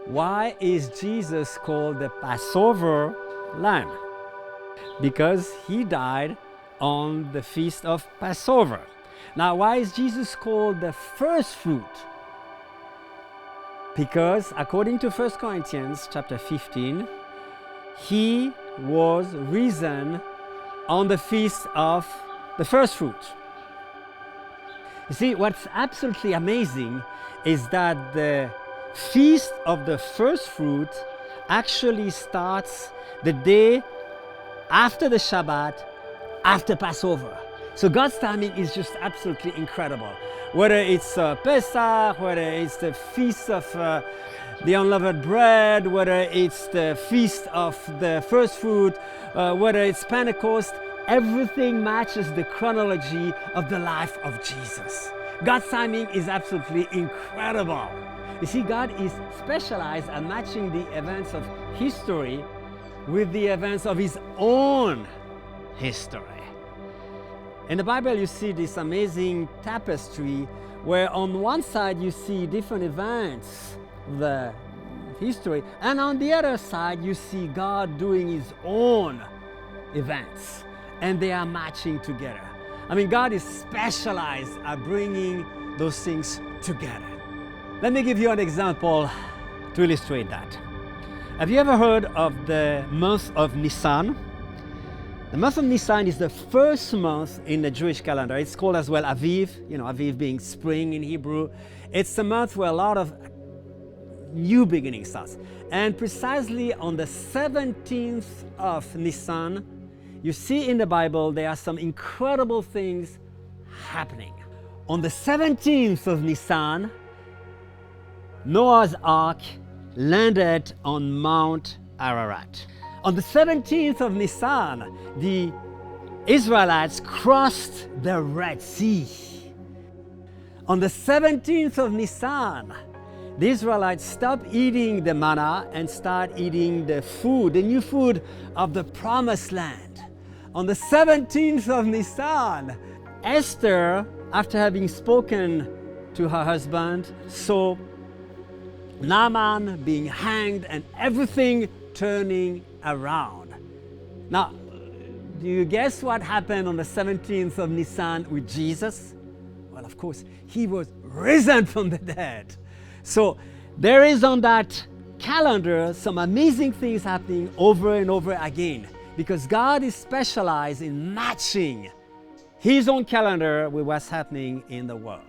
Why is Jesus called the Passover lamb? Because he died on the feast of Passover. Now, why is Jesus called the first fruit? Because according to 1 Corinthians chapter 15, he was risen on the feast of the first fruit. You see, what's absolutely amazing is that the feast of the first fruit actually starts the day after the Shabbat, after Passover. So God's timing is just absolutely incredible. Whether it's Pesach, whether it's the feast of the unleavened bread, whether it's the feast of the first fruit, whether it's Pentecost, everything matches the chronology of the life of Jesus. God's timing is absolutely incredible. You see, God is specialized at matching the events of history with the events of his own history. In the Bible, you see this amazing tapestry where on one side you see different events, the history, and on the other side you see God doing his own events, and they are matching together. I mean, God is specialized at bringing those things together. Let me give you an example to illustrate that. Have you ever heard of the month of Nisan? The month of Nisan is the first month in the Jewish calendar. It's called as well Aviv, Aviv being spring in Hebrew. It's the month where a lot of new beginnings starts. And precisely on the 17th of Nisan, you see in the Bible there are some incredible things happening. On the 17th of Nisan, Noah's Ark landed on Mount Ararat. On the 17th of Nisan, the Israelites crossed the Red Sea. On the 17th of Nisan, the Israelites stopped eating the manna and started eating the new food of the Promised Land. On the 17th of Nisan, Esther, after having spoken to her husband, saw Naaman being hanged and everything turning around. Now, do you guess what happened on the 17th of Nisan with Jesus? Well, of course, he was risen from the dead. So there is on that calendar some amazing things happening over and over again, because God is specialized in matching his own calendar with what's happening in the world.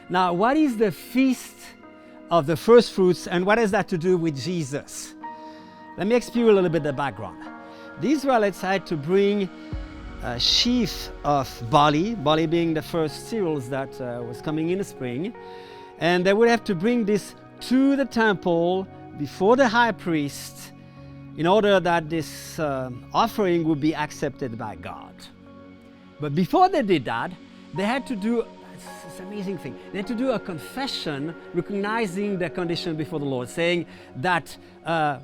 Now, what is the feast of the first fruits, and what has that to do with Jesus? Let me explain you a little bit the background. The Israelites had to bring a sheaf of barley being the first cereals that was coming in the spring, and they would have to bring this to the temple before the high priest in order that this offering would be accepted by God. But before they did that, they had to do it's an amazing thing. They had to do a confession recognizing their condition before the Lord, saying that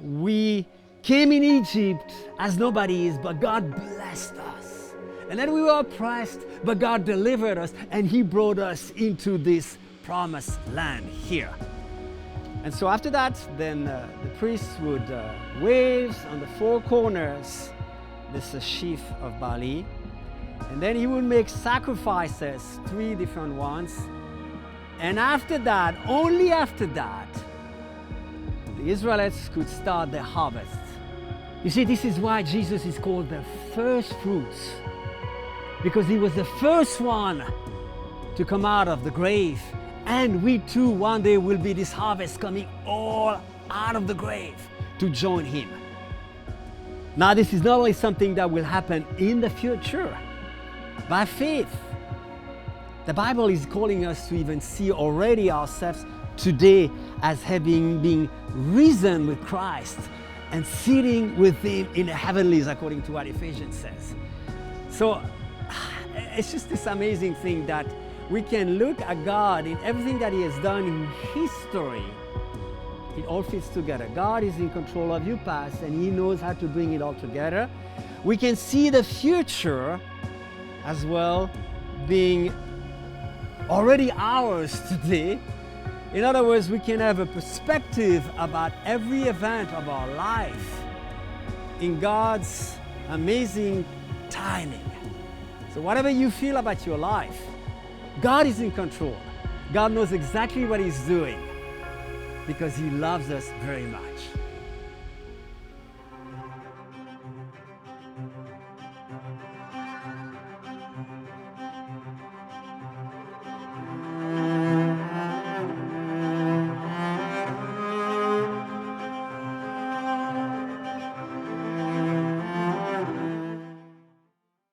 we came in Egypt as nobodies, but God blessed us. And then we were oppressed, but God delivered us, and he brought us into this promised land here. And so after that, then the priest would wave on the four corners this sheaf of barley. And then he would make sacrifices, 3 different ones. And after that, only after that, the Israelites could start their harvest. You see, this is why Jesus is called the first fruits, because he was the first one to come out of the grave. And we too, one day, will be this harvest coming all out of the grave to join him. Now, this is not only something that will happen in the future, by faith. The Bible is calling us to even see already ourselves today as having been risen with Christ and sitting with him in the heavenlies, according to what Ephesians says. So it's just this amazing thing that we can look at God in everything that he has done in history. It all fits together. God is in control of your past, and he knows how to bring it all together. We can see the future as well being already ours today, In other words, we can have a perspective about every event of our life in God's amazing timing. So whatever you feel about your life, God is in control. God knows exactly what He's doing because He loves us very much.